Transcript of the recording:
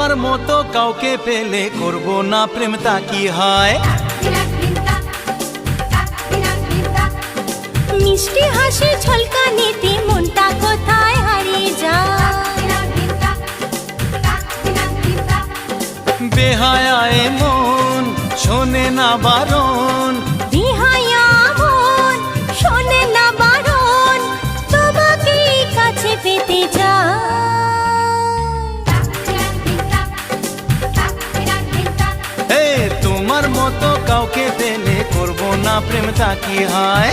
তোমার মতো কাউকে পেলে করব না প্রেম, তা কি হয়? মিষ্টি হাসি ঝলকানিতে মনটা কোথায় হারিয়ে যায়। বেহায়ায় মন শোনে না বারণ, বেহায়া মন শোনে না বারণ, তোমাকে কাছে পেতে হে তোমার মতো কাউকে পেলে করব না প্রেম, তা কি হয়?